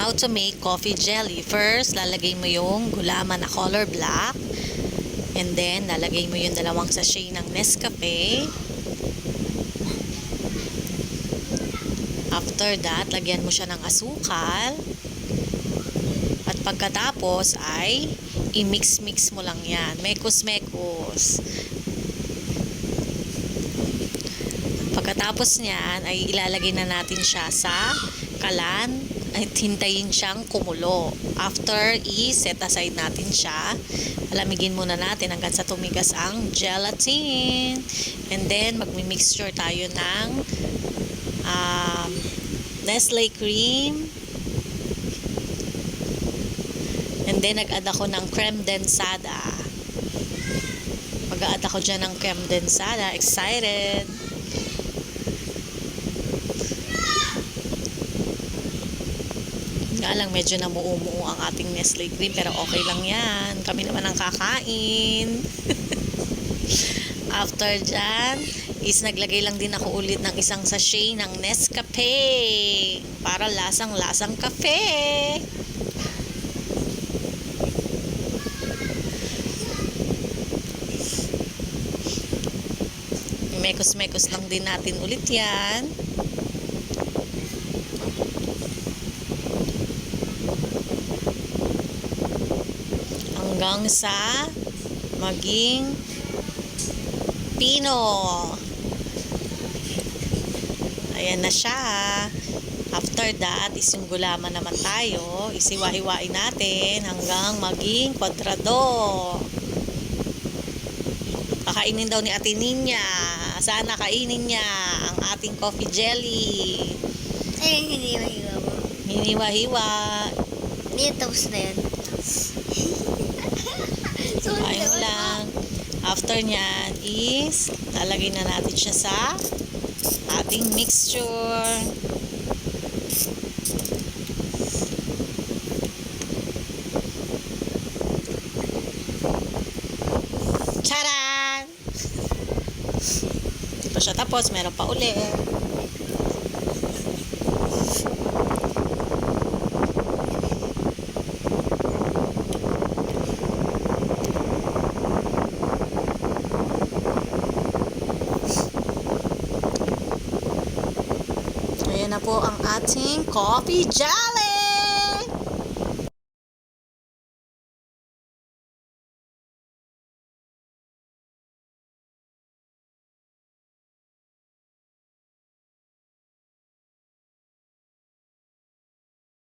how to make coffee jelly. First, lalagay mo yung gulaman na color black. And then, lalagay mo yung dalawang sachet ng Nescafe. After that, lagyan mo siya ng asukal. At pagkatapos ay i-mix-mix mo lang yan. Mekos-mekos. Pagkatapos niyan ay ilalagay na natin siya sa kalan at hintayin siyang kumulo. After, i-set aside natin siya. Alamigin muna natin hanggang sa tumigas ang gelatin. And then, magmi-mixture tayo ng Nestle cream. And then, nag-add ako ng creme densada. Mag-add ako dyan ng creme densada. Excited! Nga lang, medyo namuumuo ang ating Nestle cream. Pero okay lang yan. Kami naman ang kakain. After dyan, is naglagay lang din ako ulit ng isang sachet ng Nescafe. Para lasang-lasang kape. Mekos-mekos lang din natin ulit yan. Hanggang sa maging pino. Ayan na siya. After that, is yung gulaman naman tayo. Isiwa-hiwain natin hanggang maging kwadrado. Kakainin daw ni Ate Ninya. Sana kainin niya ang ating coffee jelly. Ay, hiniwa-hiwa mo. Hiniwa-hiwa. Hindi, tapos na yan. So, Ayun lang. After nyan is lalagay na natin siya sa ating mixture. Charan! Di pa siya tapos, meron pa ulit. Ayan na po ang ating coffee jelly!